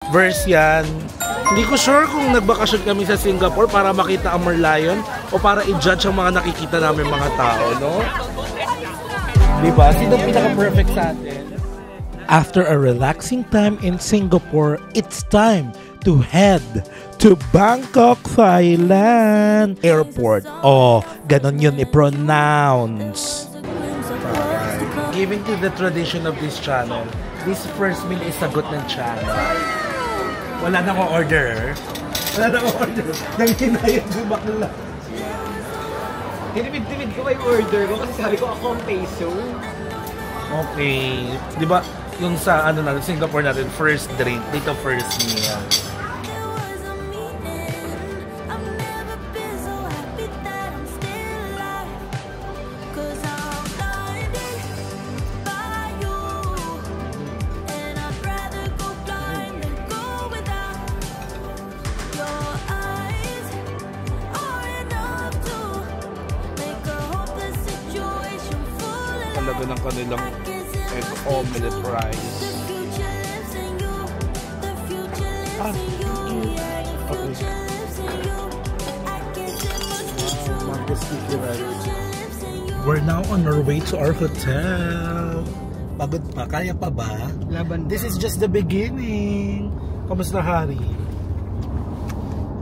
verse yan. Hindi ko sure kung nagbakasyon kami sa Singapore para makita ang Merlion o para i-judge ang mga nakikita namin mga tao, no? Diba? Sino pinaka-perfect sa atin? After a relaxing time in Singapore, it's time to head to Bangkok, Thailand Airport. Oh, ganon yun i-pronounce. Given to the tradition of this channel, this first meal is sagot ng channel. Wala na akong order. Wala na akong order. Nang hinayang bumakla. Tinimid-timid ko may order ko kasi sabi ko ako ang peso. Okay. Di ba yung sa ano natin, Singapore natin, first drink, dito first meal. Talaga ng kanilang egg omelette rice. Ah, okay. Mango sticky rice. We're now on our way to our hotel. Pagod pa? Kaya pa ba? Laban. This is just the beginning. Kamusta, Hari?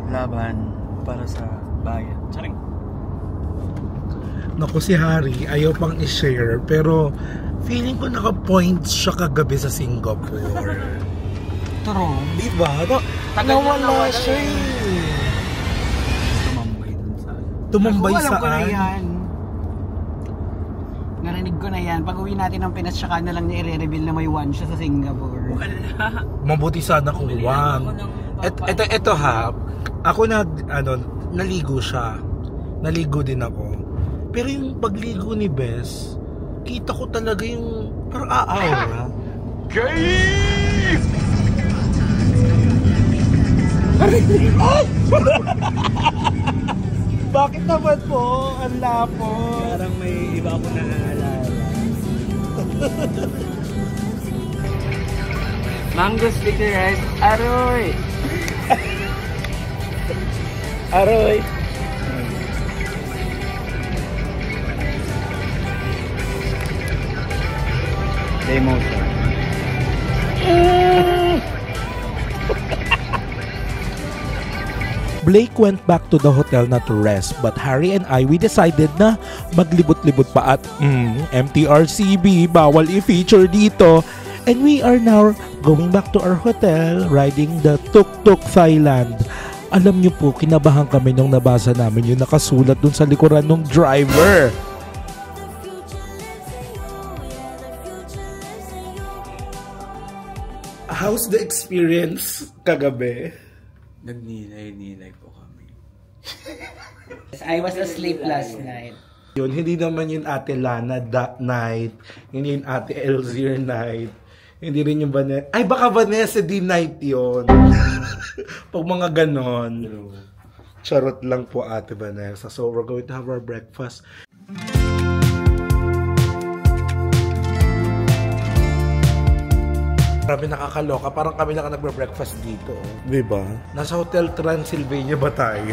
Laban para sa bayan. Charing. Naku, si Hari, ayaw pang i-share, pero feeling ko naka-points siya kagabi sa Singapore. True. Diba? Nawala siya eh. Tumambay dun sa... Tumambay alam saan? ko na yan. Narinig ko na yan. Pag uwi natin ng Pinas, tsaka na lang niya i-reveal na may one siya sa Singapore. Mabuti sana kung one. Ito ha, ako naligo siya. Naligo din ako. Pero yung pagligo ni Bes, kita ko talaga yung parang aura. Gay! Bakit naman po? Ang lapo. Parang may iba ako naaalala. Mango sticky rice. Aroy! Aroy! Emotion. Blake went back to the hotel na to rest, but Harry and we decided na maglibot-libot pa at MTRCB, bawal i-feature dito. And we are now going back to our hotel, riding the Tuk-Tuk Thailand. Alam niyo po, kinabahan kami nung nabasa namin yung nakasulat dun sa likuran ng driver. How's the experience kagabi? Nagninay-ninay po kami. I was asleep last night. Yun, hindi naman yun Ate Lana that night. Hindi yun Ate Elzier night. Hindi rin yung Vanessa. Ay, baka Vanessa D night yun. Pag mga ganon. Charot lang po Ate Vanessa. So, we're going to have our breakfast. Grabe, nakakaloka. Parang kami lang nagbe-breakfast dito. Diba? Nasa Hotel Transylvania ba tayo?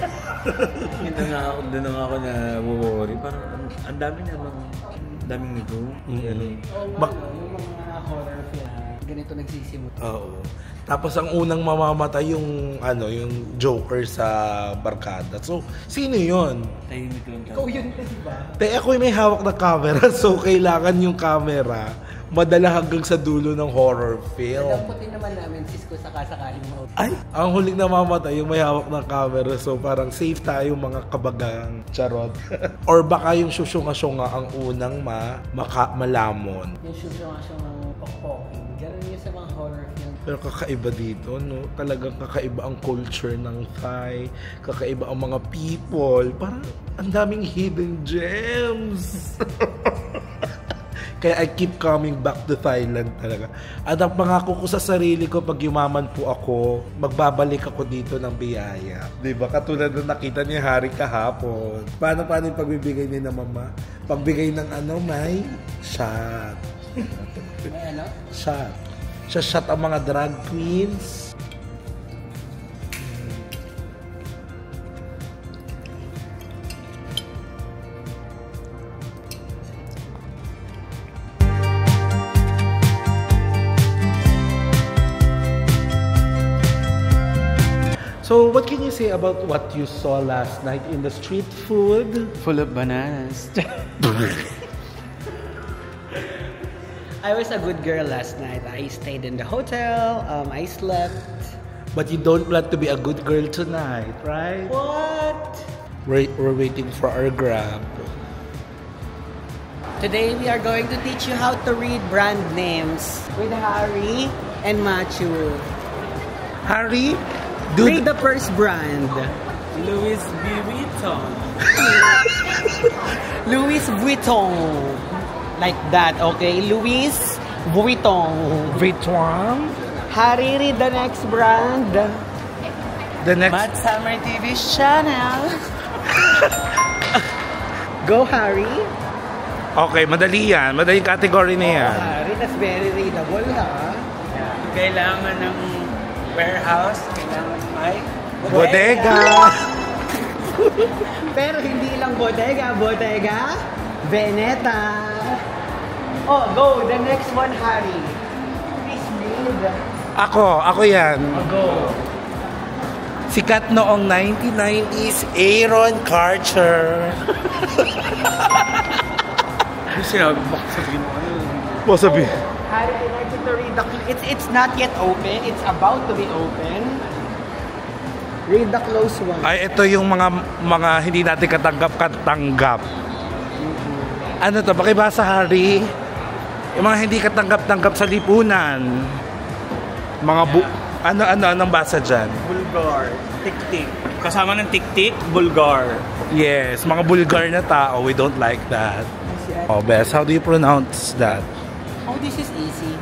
Doon na ako na worry. Parang ang dami namang daming nito. Yung mga horror film. Ganito nagsisimula. Oo. Tapos ang unang mamamatay yung yung Joker sa barkada. So, sino 'yon? Tahimik lang. Ikaw yun, di ba? Ako may hawak na camera, so kailangan yung camera madala hanggang sa dulo ng horror film. Dapat naman namin Cisco sakasakaling mo. Ay, ang huling namamatay yung may hawak ng camera, so parang safe tayo mga kabagang charot. Or baka yung syusyunga-syunga ang unang malamon. Yung syusyunga-syunga pokpoking. Ganun yun sa mga horror film. Pero kakaiba dito, no? Talagang kakaiba ang culture ng Thai. Kakaiba ang mga people. Parang ang daming hidden gems. Kaya I keep coming back to Thailand talaga. At ang pangako ko sa sarili ko, pag yumaman po ako, magbabalik ako dito ng biyaya. Diba? Katulad na nakita ni Harry kahapon. Paano yung pagbibigay niya ng mama? Pagbigay ng may shot. May ano? Shot. Shot ang mga drag queens. So, what can you say about what you saw last night in the street food? Full of bananas. I was a good girl last night. I stayed in the hotel. I slept. But you don't plan to be a good girl tonight, right? What? We're waiting for our Grab. Today we are going to teach you how to read brand names with Harry and Machu. Harry? Read the first brand. Louis Vuitton. Louis Vuitton. Like that, okay? Louis Vuitton. Vuitton? Harry, read the next brand. The next... Mad Summer TV channel. Go, Harry. Okay, madali yan. Madaling category na yan. Harry, that's very readable, ha? Kailangan ng warehouse, kailangan may Bodega. Pero hindi lang bodega, Veneta. Oh, go, the next one, Harry. Please read. Ako yan. Go. Sikat noong 1990s, Aaron Carter. sinabi, bakit sabihin mo ano? Mo sabi. Harry, I like you to read the... It's not yet open. It's about to be open. Read the close one. Ay, ito yung mga hindi natin katanggap. Ano to? Pakibasa, Harry. Yung mga hindi katanggap sa lipunan. Mga anong basa dyan? Bulgar. Tik-tik. Kasama ng tik-tik, bulgar. Yes, mga bulgar na tao. We don't like that. Oh, Bess, how do you pronounce that? Oh, this is easy.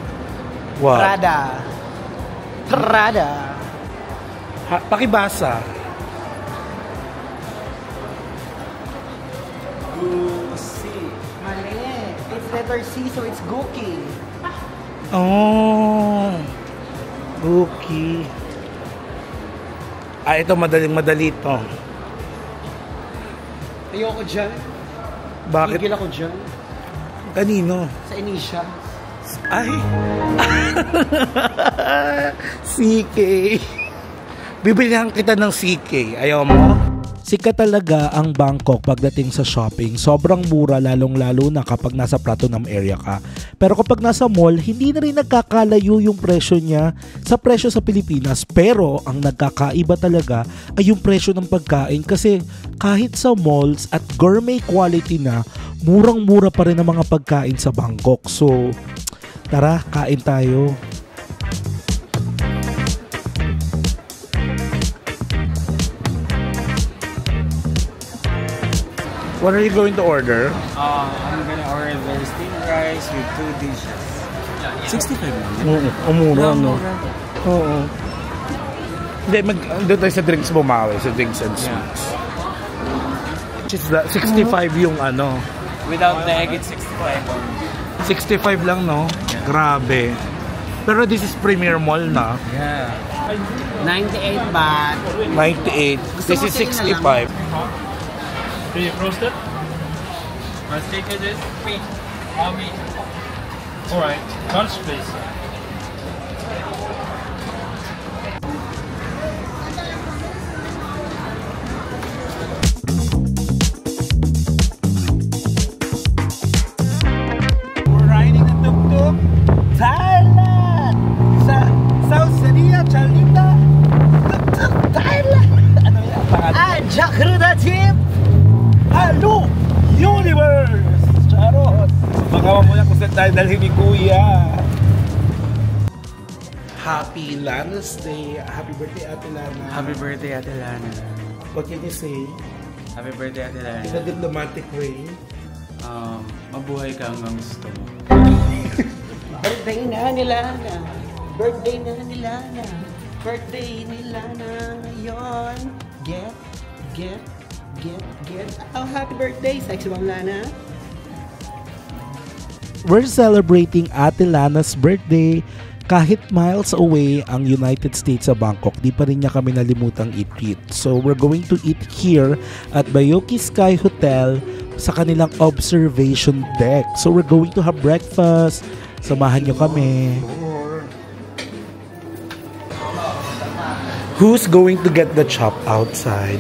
What? Prada. Pakibasa. Gucci. Mali. It's letter C, so it's Gucci. Oh. Gucci. Ito madali to. Ayoko dyan. Bakit? Gigil ako dyan. Kanino? Sa Inisha. Ay. CK. Bibilihan kita ng CK. Ayaw mo? Sikat talaga ang Bangkok pagdating sa shopping. Sobrang mura lalong-lalo na kapag nasa Pratunam area ka. Pero kapag nasa mall, hindi na rin nagkakalayo yung presyo niya sa presyo sa Pilipinas. Pero ang nagkakaiba talaga ay yung presyo ng pagkain kasi kahit sa malls at gourmet quality na, murang-mura pa rin ang mga pagkain sa Bangkok. So, tara, kain tayo. What are you going to order? I'm gonna order steamed rice with 2 dishes. 65 lang. Mura, no? Oo. Hindi, doon tayo sa drinks bumawi, sa drinks and sweets. Which is that, 65 yung ano. Without the egg, it's 65. 65 lang, no? Yeah. Grabe. Pero this is Premier Mall na. Yeah. 98 baht. 98. This is 65. Can you roast it? My steak is it? Meat. All meat. Alright. Lunch, please. We're riding a tuk-tuk. Thailand! Sa South Korea, Chalita. Tuk-tuk, Thailand! Ano yan? Pangalan? Jakarta Tip! Hello! Universe! Charot! Baka mamaya kung saan tayo dalhin ni Kuya. Happy Lana's Day. Happy birthday, Ate Lana. Happy birthday, Ate Lana. What can you say? Happy birthday, Ate Lana. In a diplomatic way. Mabuhay ka hanggang gusto mo. Birthday na nila na. Birthday na nila na. Birthday nila na ngayon. Get. Oh, happy birthday, Sexy Mom Lana. We're celebrating Ate Lana's birthday. Kahit miles away ang United States sa Bangkok, di pa rin niya kami nalimutang i-treat. So we're going to eat here at Bayoki Sky Hotel sa kanilang observation deck. So we're going to have breakfast. Samahan niyo kami. Who's going to get the chop outside?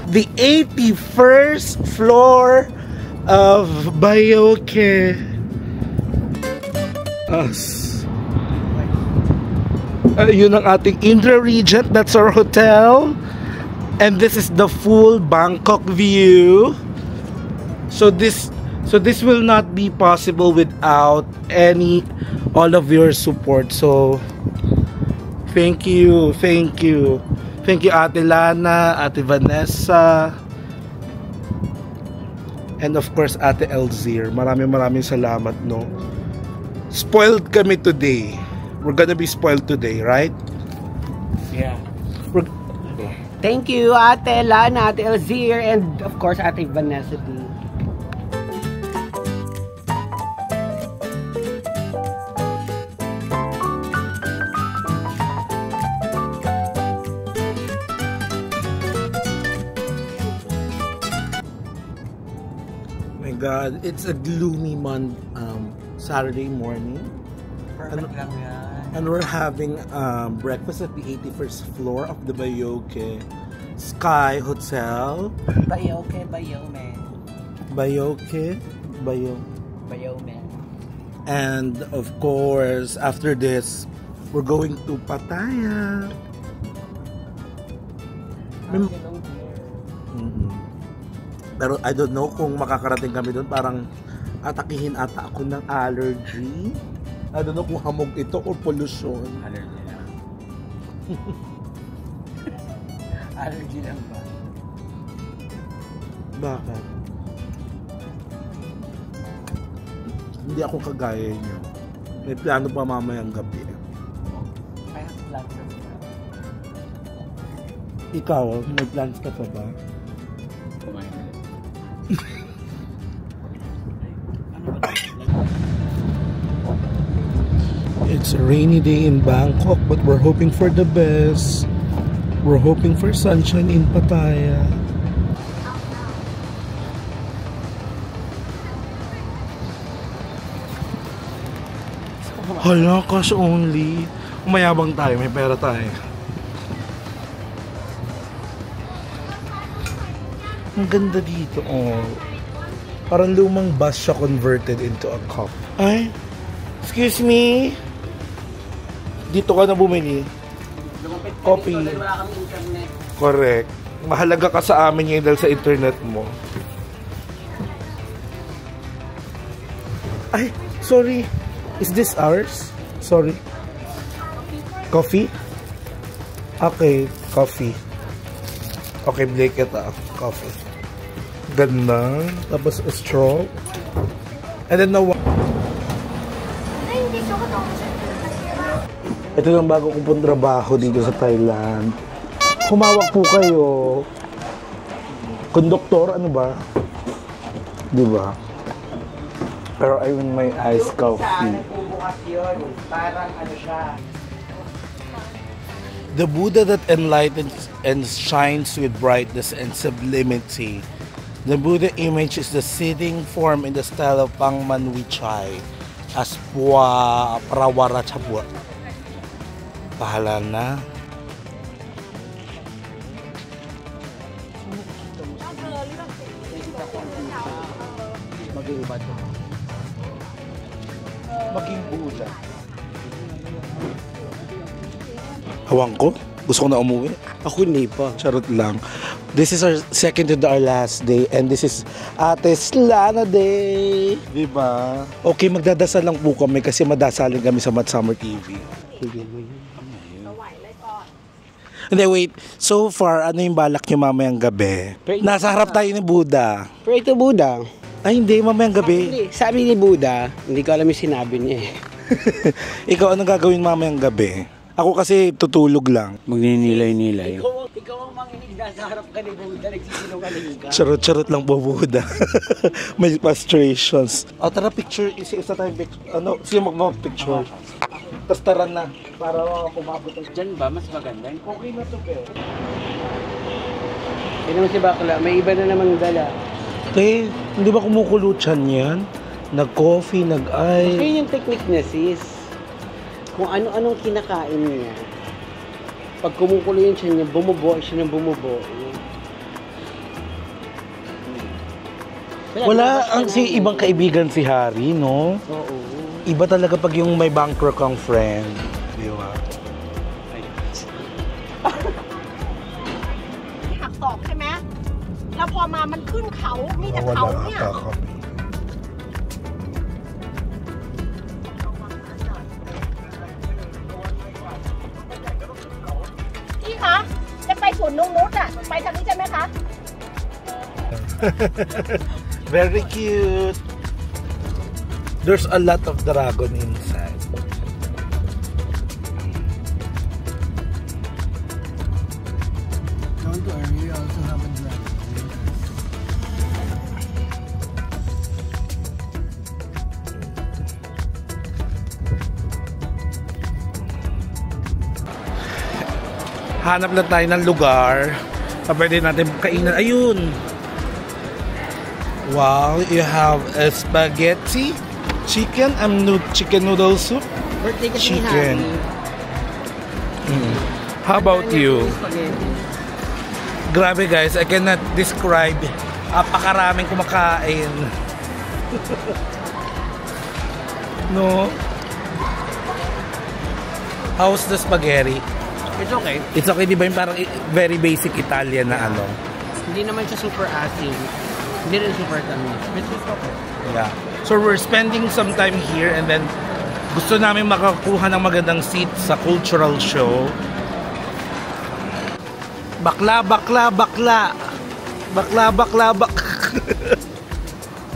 The 81st floor of Bayoque. Us. Yun ang ating Indra Regent. That's our hotel. And this is the full Bangkok view. So this will not be possible without all of your support. So thank you Ate Lana, Ate Vanessa, and of course Ate Elzir. Maraming salamat, no. Spoiled kami today. We're gonna be spoiled today, right? Yeah. Thank you, Ate Lana, Ate Elzir, and of course Ate Vanessa D. God, it's a gloomy Saturday morning. Perfect lang yan. And we're having breakfast at the 81st floor of the Bayoque Sky Hotel. Bayoque, Bayome. Bayoque, Bayome. And of course, after this, we're going to Pattaya. Pero I don't know kung makakarating kami doon. Parang atakihin ata ako ng allergy. I don't know kung hamog ito or pollution. Allergy lang. Allergy lang ba? Bakit? Hindi ako kagaya niyo. May plano pa mamayang gabi. I have plans as well. Ikaw, may plans ka pa ba? Kumain ulit. It's a rainy day in Bangkok, but we're hoping for the best. We're hoping for sunshine in Pattaya. Hala, cash only. Mayabang tayo, may pera tayo. Ang ganda dito, oh. Parang lumang bus siya converted into a cup. Ay, excuse me. Dito ka na bumili. Coffee. Wala kami internet. Correct. Mahalaga ka sa amin ngayon dahil sa internet mo. Ay, sorry. Is this ours? Sorry. Coffee? Okay, coffee. Okay, Blake, ito. Coffee. Ganda. Tapos a straw. And then ito yung bago kong pong trabaho dito sa Thailand. Humawak po kayo. Konduktor, ano ba? Diba? Pero I want my iced coffee. Parang ano siya. The Buddha that enlightens and shines with brightness and sublimity. The Buddha image is the sitting form in the style of Pangman Wichai as Prawara Chapua. Pahala na. Maging iba to. Maging Buddha. Hawang ko? Gusto ko na umuwi. Ako hindi pa. Charot lang. This is our second to our last day and this is Ate Lana Day. Diba? Okay, magdadasal lang po kami kasi madasalin kami sa Mat Summer TV. Hindi, wait. So far, ano yung balak nyo mamayang gabi? Nasa harap tayo ni Buddha. Pero ito Buddha. Ay, hindi. Mamayang gabi. Hindi. Sabi ni Buddha, hindi ko alam yung sinabi niya eh. Ikaw, anong gagawin mamayang gabi? Ako kasi tutulog lang. Magninilay-nilay. Ikaw ang manginig na sa harap ka ni Buddha, nagsisinungaling ka. Charot-charot lang po, Buddha. May frustrations. O, tara, picture. Isa tayong picture. Ano? Sino magpapicture? Tapos tara na. Para kumabot. Diyan ba? Mas maganda? Okay na to, pero. Sino mo si Bakla? May iba na namang dala. Hindi ba kumukulot siyan yan? Nag-coffee, nag-ice. Kaya yung technique niya, sis. kung ano-anong kinakain niya. Pag kumukulo yung tiyan niya, bumubo siya ng bumubo. Wala ang si ibang kaibigan si Harry, no? Oo. Iba talaga pag yung may bankrupt kang friend. Di ba? หักศอกใช่ไหมแล้วพอมามันขึ้นเขามีแต่เขาเนี่ยพี่คะจะไปสวนนงนุชอ่ะไปทางนี้ใช่ไหมคะ Very cute. There's a lot of dragon inside. Don't worry, we also have a dragon. Hanap lang tayo ng lugar na pwede natin kainan. Ayun! Wow, you have a spaghetti, chicken, chicken noodle soup. Birthday kasi ni Chicken. Harry. How about you? Spaghetti. Grabe guys, I cannot describe. Apakaraming kumakain. No? How's the spaghetti? It's okay. It's okay, di ba yung parang very basic Italian na ano? Hindi naman siya super asin. Hindi rin super tamis. But it's okay. Yeah. So we're spending some time here and then gusto namin makakuha ng magandang seat sa cultural show. Bakla, bakla, bakla. Bakla, bakla, bak.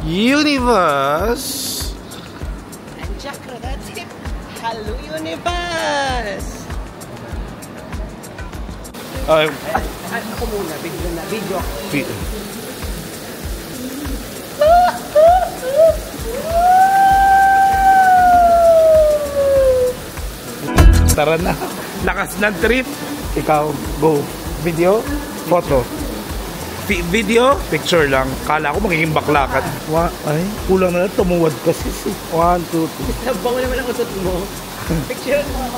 Universe. And Chakra, that's it. Hello, Universe! Ako muna, video. Tara na. Lakas ng trip. Ikaw, go. Video, photo. Video, picture lang. Kala ko magiging baklakat. Ay, kulang na lang. Tumuwad kasi. 1, 2, 3. Sabang mo naman ang usot mo. Picture mo ako.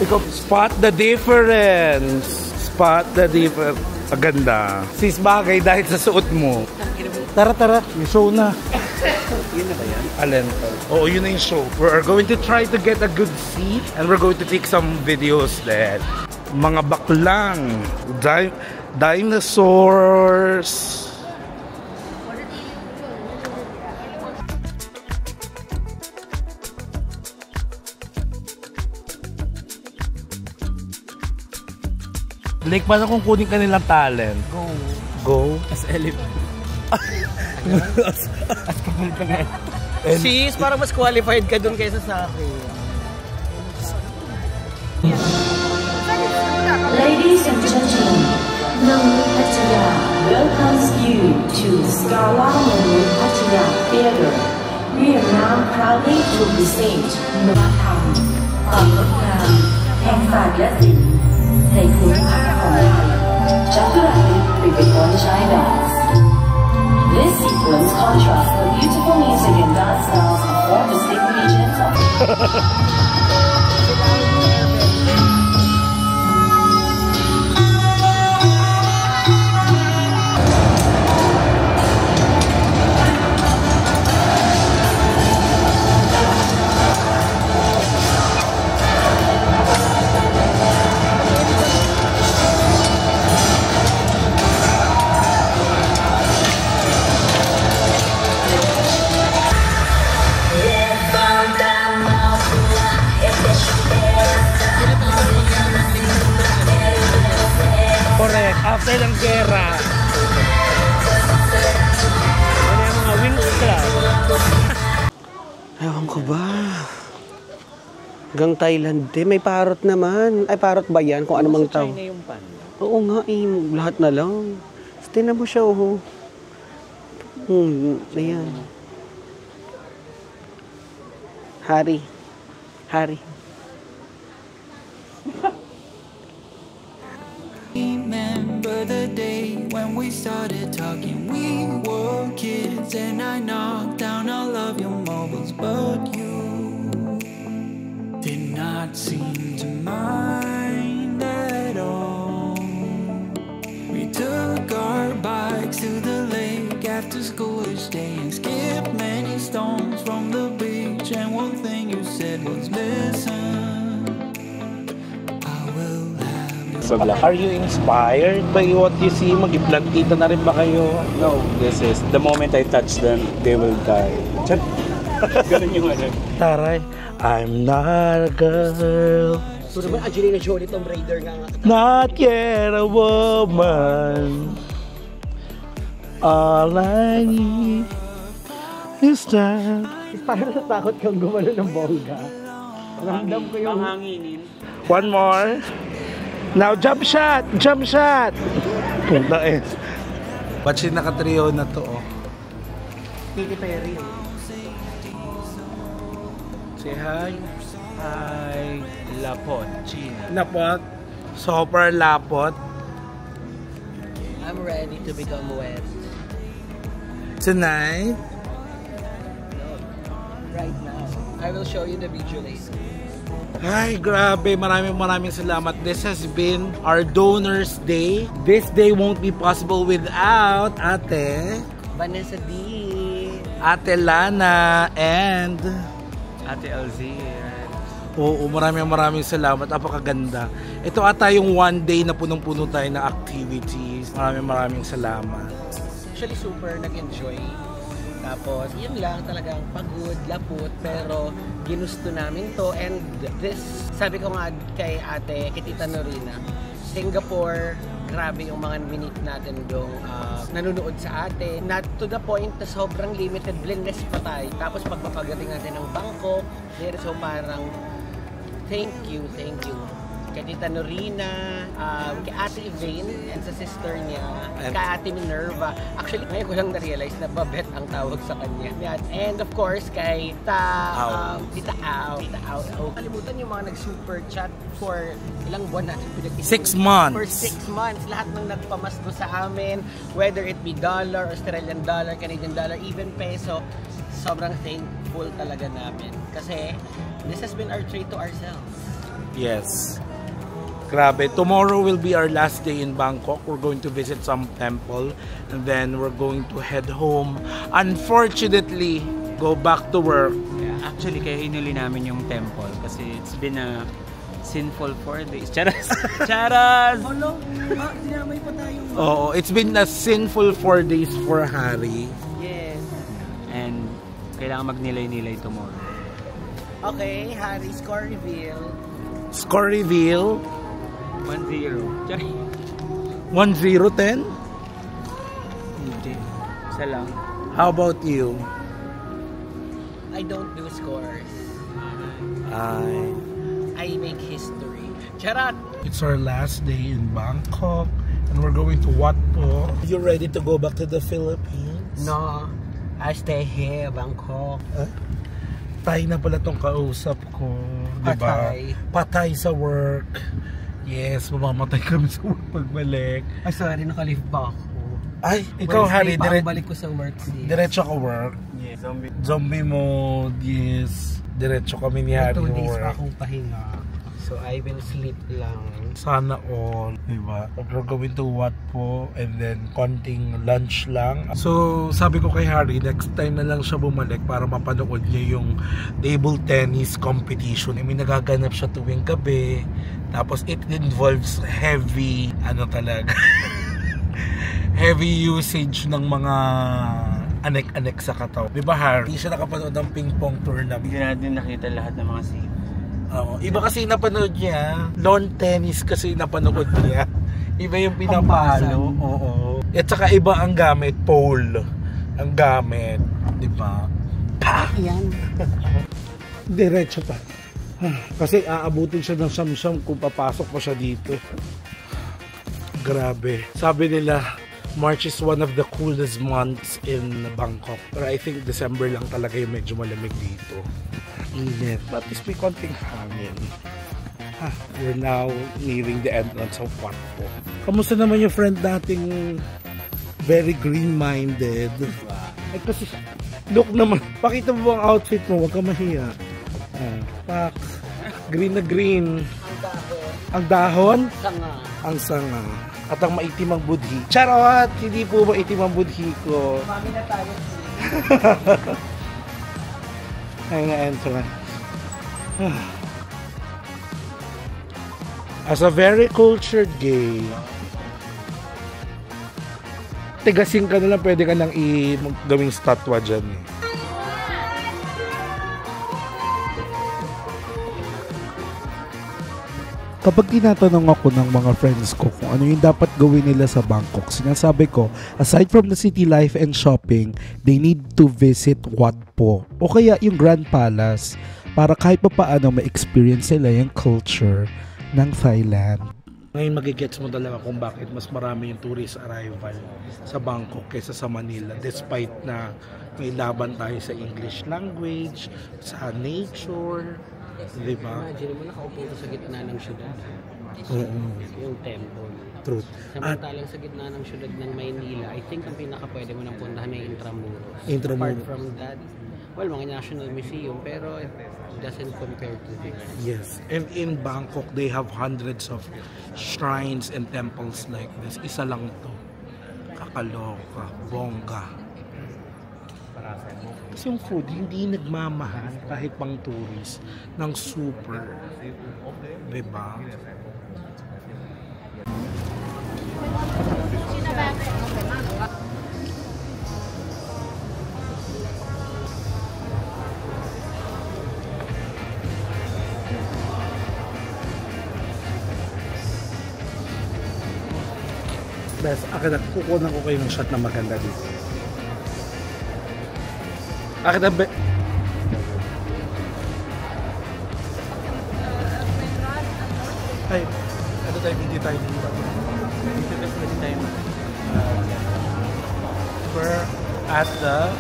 Ikaw, spot the difference. Spot the difference. Aganda. Sis bagay dahil sa suot mo. Tara, tara. Yung show na. Yun na ba yan? Alin? Oo, yun na yung show. We're going to try to get a good seat and we're going to take some videos there. Mga baklang. Dinosaurs. Like, paano kung kunin ka nilang talent? Go. As elephant. As kapal ka nga. Sis, parang mas qualified ka dun kaysa sa akin. Ladies and gentlemen, Nonu Pattaya welcomes you to Scala Nonu Pattaya Theatre. We are now proudly to present นวัตกรรมความงดงามแห่งศาสตร์และศิลป์ในภูมิภาคของไทย Chakra Tripicon China. This sequence contrasts the beautiful music and dance styles of four distinct regions of Correct. After ng gera. Ano yung mga wings club? Ewan ko ba? Hanggang Thailand din. May parrot naman. Ay, parrot ba yan? Kung ano mang tao. China yung panda. Oo nga eh. Lahat na lang. Tinan mo siya, oh. Ayan. Harry. Harry. Remember the day when we started talking. We were kids and I knocked down all of your marbles, but you did not. seem to mind at all. We took our bikes to the lake after school each day and skipped many stones from the beach. And one thing you said was, listen, I will have. Are you inspired by what you see? Mag-iplantita na rin ba kayo? No, this is the moment I touch them, they will die. Ganun yung ano. Taray, I'm not a girl. So naman Angelina Jolie, Tomb Raider nga. Not yet a woman. All I need is time. Parang natakot kang gumano ng bongga. Ramdam ko yung... Panghanginin. One more. Now jump shot! Jump shot! Punta eh. Ba't siya nakatrio na to oh? Katy Perry. Say hi. Hi, Lapot, China. Lapot. Super lapot. I'm ready to become wet. Tonight. Right now. I will show you the video later. Ay, grabe. Maraming salamat. This has been our Donors Day. This day won't be possible without Ate Vanessa D. Ate Lana and Ate Alzir. oo, maraming salamat. Napakaganda. Ito ata yung one day na punong-puno tayo ng activities. Maraming salamat. Actually super nag-enjoy. Tapos yun lang talagang pagod, lapot, pero ginusto namin to. And this, sabi ko nga kay ate, kay Tita Norina, Singapore, grabe yung mga minute natin yung nanonood sa atin. Not to the point na sobrang limited, blindness pa tayo. Tapos pagpapagating natin ng Bangkok, so parang thank you. Kay Tita Norina, kay Ate Elaine and sa sister niya, kay Ate Minerva. Actually, ngayon ko lang na-realize na Babette ang tawag sa kanya. And of course, kay Tita Au. Kalimutan yung mga nag-super chat for ilang buwan natin pinag-isip. 6 months. For 6 months. Lahat ng nagpamasko sa amin, whether it be dollar, Australian dollar, Canadian dollar, even peso, sobrang thankful talaga namin. Kasi this has been our treat to ourselves. Yes. Grabe. Tomorrow will be our last day in Bangkok. We're going to visit some temple and then we're going to head home. Unfortunately, go back to work. Yeah, actually, kaya inuli namin yung temple kasi it's been a sinful 4 days. Charas! Charas! Hello? Dinamay pa tayo. Oo, it's been a sinful 4 days for Harry. Yes. And kailangan magnilay-nilay tomorrow. Okay, Harry, score reveal. Score reveal. 1-0. 1-0, 10? Hindi. Isa lang. How about you? I don't do scores. I make history. Charat! It's our last day in Bangkok and we're going to Wat Po. You ready to go back to the Philippines? No, I stay here, Bangkok. Patay na pala tong kausap ko. Diba? Patay sa work. Yes, mamamatay kami sa work pagbalik. Ay, sorry, nakalif ba ako? Ay, ikaw Harry, balik ko sa work. Diretso ka work. Yeah, Zombie mode, yes. Diretso kami ni Harry 2 days work. pa akong pahinga. So I will sleep lang. Sana all, diba? We're going to Wat Po and then konting lunch lang. So, sabi ko kay Harry, next time na lang siya bumalik para mapanood niya yung table tennis competition. I mean, nagaganap siya tuwing gabi. Tapos, it involves heavy, ano talaga, heavy usage ng mga anek-anek sa katawan. Diba, Harry? Hindi siya nakapanood ng ping-pong tournament. Hindi natin nakita lahat ng mga scene. Iba kasi napanood niya, lawn tennis kasi napanood niya. Iba yung pinapalo. Oo. At saka iba ang gamit, pole. Ang gamit, di ba? Yan. Diretso pa. Kasi aabutin siya ng samsam kung papasok pa siya dito. Grabe. Sabi nila, March is one of the coolest months in Bangkok. Pero I think December lang talaga yung medyo malamig dito. Init. But at least may konting hangin. We're now nearing the entrance of Wat Po. Kamusta naman yung friend nating very green-minded? Ay kasi, look naman. Pakita mo ang outfit mo, huwag ka mahiya. Pak. Green na green. Ang dahon? Sanga. Ang sanga. At ang maitim ang budhi. Charot! Hindi po maitim ang budhi ko. Mami na tayo. Ay nga entrance. As a very cultured gay, tigasin ka na lang, pwede ka nang gawing statwa dyan eh. Kapag tinatanong ako ng mga friends ko kung ano yung dapat gawin nila sa Bangkok, sinasabi ko, aside from the city life and shopping, they need to visit Wat Po o kaya yung Grand Palace para kahit pa paano ma-experience nila yung culture ng Thailand. Ngayon magigets mo talaga kung bakit mas marami yung tourist arrival sa Bangkok kaysa sa Manila, despite na may laban tayo sa English language, sa nature, di ba? Imagine mo, nakaupo ka sa gitna ng syudad. Yung temple. Truth. Samantalang sa gitna ng syudad ng Maynila, I think ang pinaka-pwede mo nang puntahan ay Intramuros. Intramuros. Apart from that, well, mga national museum, pero it doesn't compare to the rest. Yes. And in Bangkok, they have hundreds of shrines and temples like this. Isa lang to. Kakaloka. Bongga. Kasi yung food, hindi nagmamahal kahit pang tourist ng super. Diba? Bes, akin na, kukunan ko kayo ng shot na maganda dito. Akin na, ay, ano tayo, hindi tayo dito. We're at the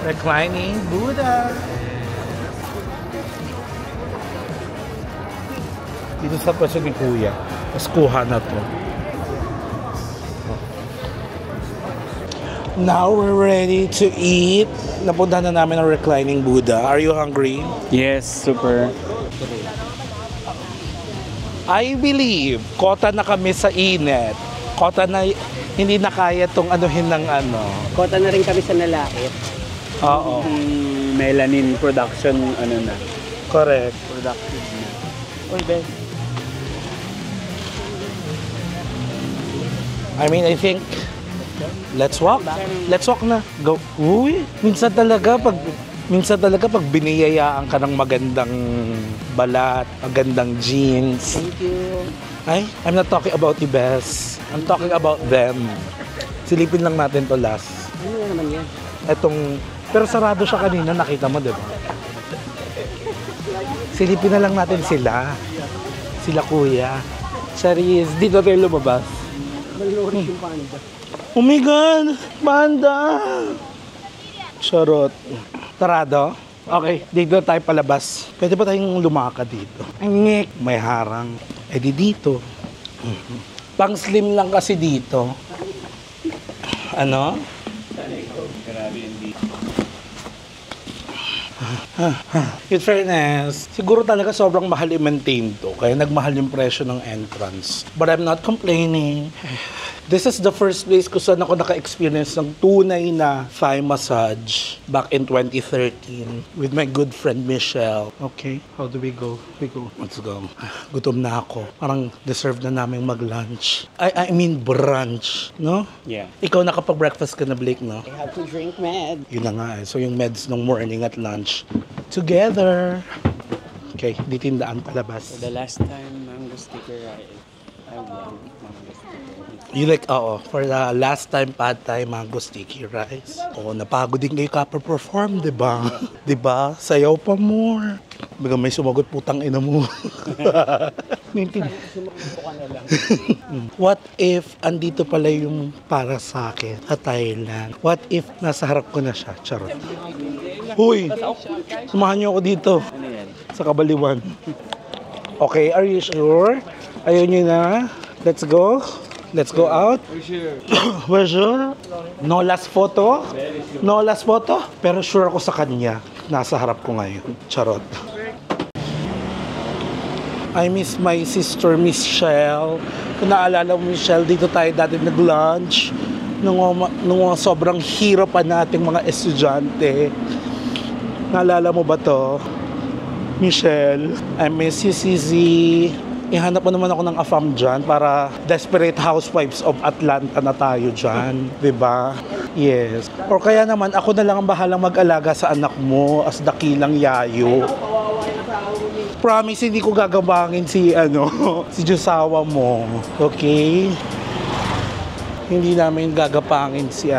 reclining Buddha. Dito sa pwesto ni Kuya. Mas kuha na to. Now we're ready to eat. Napuntahan na namin ang reclining Buddha. Are you hungry? Yes, super. I believe, kota na kami sa init. Kota na, hindi na kaya itong anuhin ng ano. Kota na rin kami sa nalait. Oo. Melanin production, ano na. Correct. Productive na. Uy, Ben. I mean, I think, let's walk. Let's walk na. Go. Uy, minsan talaga pag biniyayaan ka ng magandang balat, magandang jeans. Thank you. Ay, I'm not talking about the best. I'm talking about them. Silipin lang natin to last. Ano na naman yan? Etong, pero sarado siya kanina, nakita mo, diba? Silipin na lang natin sila. Sila kuya. Charis, dito tayo lumabas. Malulori yung panda. Oh my God! Panda! Charot. Tarado? Okay, dito tayo palabas. Pwede ba tayong lumakad dito? Angik! May harang. Eh di dito. Pang slim lang kasi dito. Ano? In fairness, siguro talaga sobrang mahal i-maintain to. Kaya nagmahal yung presyo ng entrance. But I'm not complaining. This is the first place kung saan ako naka-experience ng tunay na Thai massage back in 2013 with my good friend Michelle. Okay, how do we go? We go. Let's go. Gutom na ako. Parang deserve na namin mag-lunch. I mean brunch, no? Yeah. Ikaw nakapag-breakfast ka na, Blake, no? I have to drink med. Yun na nga eh. So yung meds nung morning at lunch together. Okay, di tindaan palabas. So the last time mango sticker I want mango sticker. You like, for the last time pad thai mango sticky rice. Napagod din kayo ka-perform, diba? Diba? Sayaw pa more. Baga may sumagot, putang ina mo. What if andito pala yung para sa akin sa Thailand? What if nasa harap ko na siya? Charot. Huy! Sumahan niyo ako dito. Sa Kabaliwan. Okay, are you sure? Ayaw niyo na? Let's go. Let's go out. We're sure. No last photo? No last photo? Pero sure ako sa kanya. Nasa harap ko ngayon. Charot. I miss my sister, Michelle. Kung naalala mo, Michelle, dito tayo dati nag-lunch. Nung sobrang hirap pa nating mga estudyante. Naalala mo ba to? Michelle, I miss you, Sisi. Ihanap mo naman ako ng afam dyan para Desperate Housewives of Atlanta na tayo dyan. Diba? Yes. Or kaya naman, ako na lang ang bahalang mag-alaga sa anak mo as dakilang yayo. Promise, hindi ko gagabangin si Josawa mo. Okay? Hindi namin gagapangin si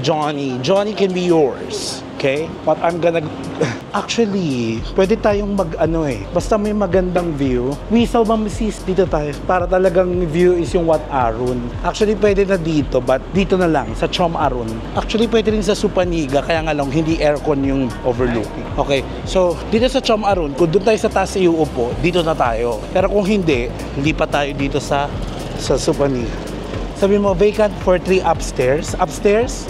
Johnny. Johnny can be yours. Okay? But I'm gonna... Actually, pwede tayong basta may magandang view. Whistle Mamisis, dito tayo. Para talagang view is yung Wat Arun. Actually, pwede na dito, but dito na lang, sa Chom Arun. Actually, pwede rin sa Supaniga, kaya nga lang, hindi aircon yung overlooking. Okay, so, dito sa Chom Arun, kung doon tayo sa taas iuupo, dito na tayo. Pero kung hindi pa tayo dito sa Supaniga. Sabi mo, vacant for 3 upstairs. Upstairs?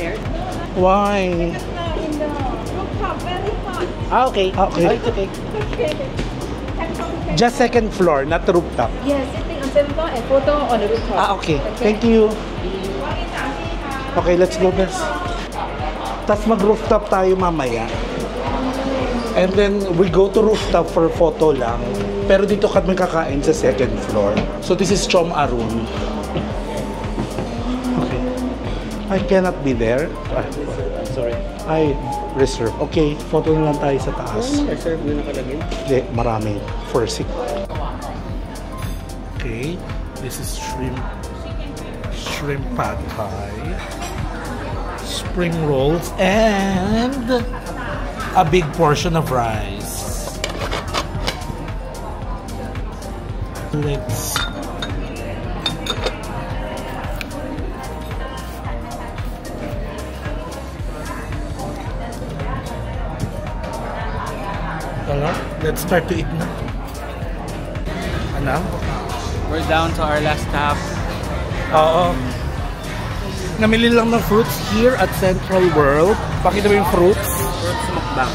Why? Okay. Okay. Okay. Just second floor, not rooftop. Yes, sitting on 7th floor and photo on the rooftop. Okay. Thank you. Okay, let's go guys. Tapos mag-rooftop tayo mamaya. And then we go to rooftop for photo lang. Pero dito kami kakain sa second floor. So this is Chom Arun. Okay. I cannot be there. Sorry. I reserve. Okay, photo na lang tayo sa taas. Reserve na nakalagay? Hindi, marami. For 6. Okay, this is shrimp pad thai, spring rolls, and a big portion of rice. Let's let's start to eat na. Ano? We're down to our last stop. Oo. Namili lang ng fruits here at Central World. Pakita mo yung fruits. Fruits mukbang.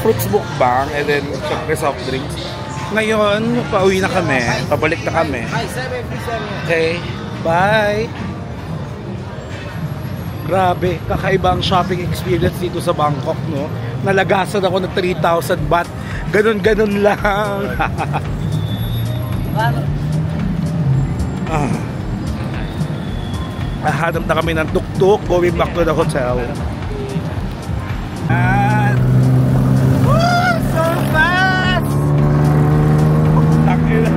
Fruits mukbang. And then, syempre soft drinks. Ngayon, pauwi na kami. Pabalik na kami. Okay. Bye! Grabe, kakaiba ang shopping experience dito sa Bangkok, no? Nalagasan ako ng 3,000 baht. Ganon-ganon lang. Hanap na kami ng tuk-tuk going back to the hotel. And so fast! Takil.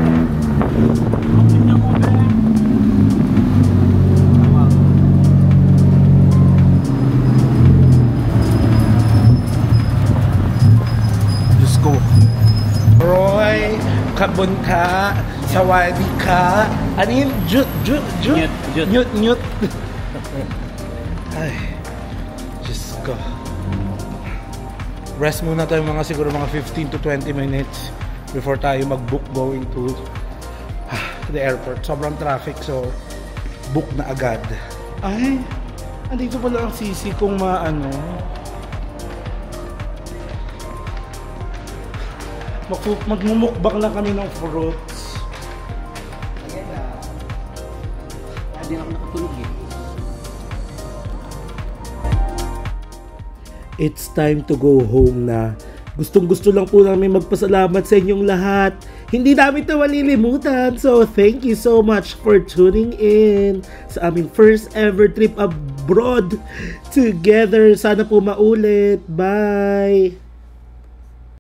Just go. Roy, kabun ka, sawadi ka. Ano yun? Jut. Ay, just go. Rest muna tayo siguro mga 15 to 20 minutes before tayo mag-book going to the airport. Sobrang traffic, so book na agad. Ay, andito pala ang sisi kung magmumukbang lang kami ng fruits. Hindi ako nakatulog eh. It's time to go home na. Gustong-gusto lang po namin magpasalamat sa inyong lahat. Hindi namin ito malilimutan. So, thank you so much for tuning in sa aming first ever trip abroad together. Sana po maulit. Bye!